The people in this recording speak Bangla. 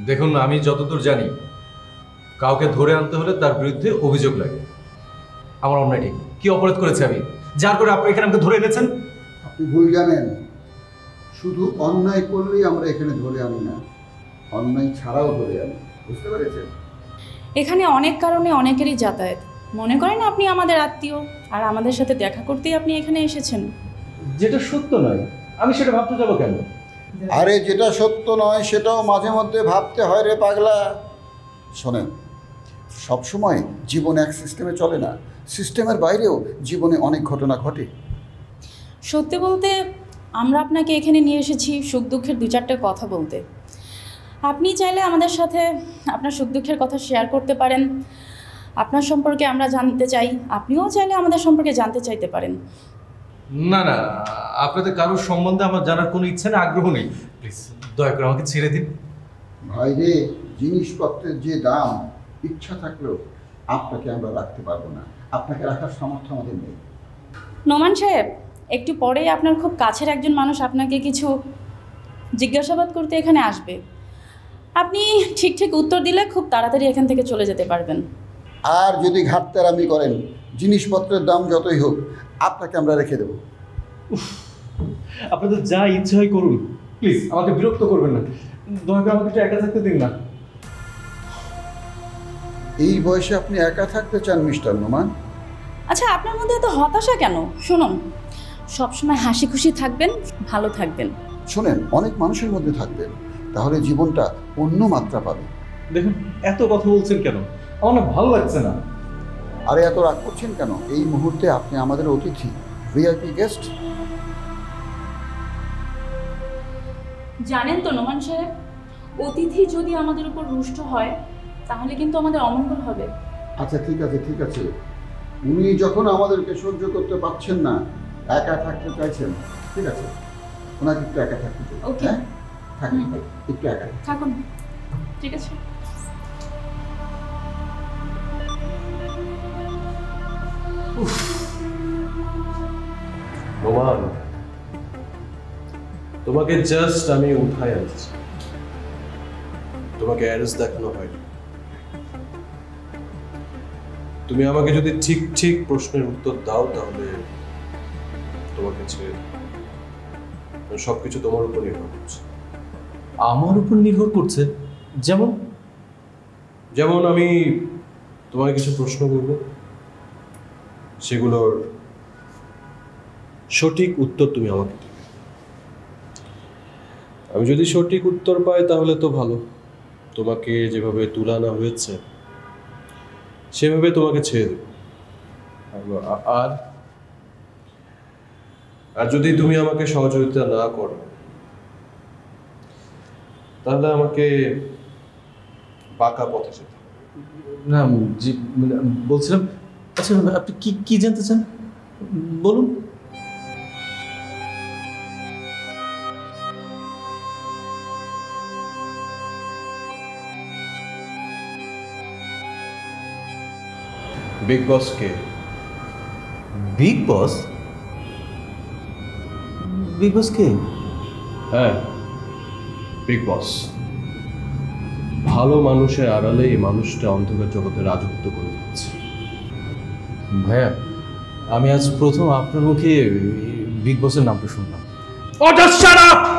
দেখুন, আমি যতদূর জানি কাউকে ধরে আনতে হলে তার বিরুদ্ধে অভিযোগ লাগে। আমার অন্যায় ঠিক কি অপরাধ করেছে আমি, যার করে আপনি এখানে আমাকে ধরে এনেছেন? আপনি ভুল জানেন, শুধু অন্যায় করলেই আমরা এখানে ধরে আনি না, অন্যায় ছাড়াও ধরে আনি। বুঝতে পেরেছেন? এখানে অনেক কারণে অনেকেরই যাতায়াত। মনে করেন আপনি আমাদের আত্মীয়, আর আমাদের সাথে দেখা করতেই আপনি এখানে এসেছেন। যেটা সত্য নয় আমি সেটা ভাবতে যাবো কেন? আরে যেটা সত্য নয় সেটাও মাঝে মধ্যে ভাবতে হয় রে পাগলা। শোনেন, সবসময় জীবন এক সিস্টেমে চলে না, সিস্টেমের বাইরেও জীবনে অনেক ঘটনা ঘটে। সত্যি বলতে আমরা আপনাকে এখানে নিয়ে এসেছি সুখ দুঃখের দু চারটে কথা বলতে। আপনি চাইলে আমাদের সাথে আপনার সুখ দুঃখের কথা শেয়ার করতে পারেন। আপনার সম্পর্কে আমরা জানতে চাই, আপনিও চাইলে আমাদের সম্পর্কে জানতে চাইতে পারেন। না না, আপনাদের কারোর সম্বন্ধে আমার জানার কোনো ইচ্ছা নেই, আগ্রহ নেই। প্লিজ দয়া করে আমাকে ছেড়ে দিন। ভাই রে, জিনিসপত্রের যে দাম, ইচ্ছা থাকলেও আপনাকে আমরা রাখতে পারবো না, আপনাকে রাখার সামর্থ্য আমাদের নেই। নোমান সাহেব, একটু পরেই আপনার খুব কাছের একজন মানুষ আপনাকে কিছু জিজ্ঞাসাবাদ করতে এখানে আসবে। আপনি ঠিক ঠিক উত্তর দিলে খুব তাড়াতাড়ি এখান থেকে চলে যেতে পারবেন। আর যদি ঘাটতেরামি করেন, জিনিসপত্রের দাম যতই হোক, আপনাকে আমরা রেখে দেবো। আপনাদের যা ইচ্ছা হয় করুন, প্লিজ আমাকে বিরক্ত করবেন না। দয়া করে আমাকে একটু একা থাকতে দিন না। এই বয়সে আপনি একা থাকতে চান মিস্টার নোমান? আচ্ছা, আপনার মধ্যে এত হতাশা কেন? শুনুন, সবসময় হাসি খুশি থাকবেন, ভালো থাকবেন। শোনেন, অনেক মানুষের মধ্যে থাকবেন, তাহলে জীবনটা অন্য মাত্রা পাবে। দেখুন, এত কথা বলছেন কেন? আমার না ভালো লাগছে না। আরে এত রাগ করছেন কেন? এই মুহূর্তে আপনি আমাদের অতিথি, ভিআইপি গেস্ট। জানেন তো নোমান সাহেব, অতিথি যদি আমাদের উপর রুষ্ট হয় তাহলে কিন্তু আমাদের অমঙ্গল হবে। আচ্ছা ঠিক আছে ঠিক আছে, উনি যখন আমাদেরকে সহ্য করতে পারছেন না, একা থাকতে চাইছেন, ঠিক আছে, ওনাকে একটু একা থাকতে চাই। ওকে, হ্যাঁ থাকুন, একটু একা থাকুন, ঠিক আছে। নোমান, তোমাকে জাস্ট আমি উঠায় আনছি, তোমাকে অ্যারেস্ট দেখানো হয়নি। তুমি আমাকে যদি ঠিক ঠিক প্রশ্নের উত্তর দাও তাহলে তোমাকে ছেড়ে দেব। সবকিছু তোমার উপর নির্ভর করছে। আমার উপর নির্ভর করছে? যেমন যেমন আমি তোমায় কিছু প্রশ্ন করব, সেগুলোর সঠিক উত্তর তুমি আমাকে দেবে। আমি যদি সঠিক উত্তর পাই তাহলে তো ভালো, তোমাকে যেভাবে তুলে আনা হয়েছে সেভাবে তোমাকে ছেড়ে দেব। আর আর যদি তুমি আমাকে সহযোগিতা না করো তাহলে আমাকে বাঁকা পথে যেতে হবে। না জি, বলছিলাম, আচ্ছা আপনি কি কি জানতে চান বলুন। বিগ বস কে? বিগ বস? বিগ বস কে? হ্যাঁ, বিগ বস। ভালো মানুষের আড়ালে এই মানুষটা অন্ধকার জগতে রাজত্ব করে যাচ্ছে। ভাইয়া, আমি আজ প্রথম আপনার মুখে বিগ বসের নামটা শুনলাম। Oh, just shut up!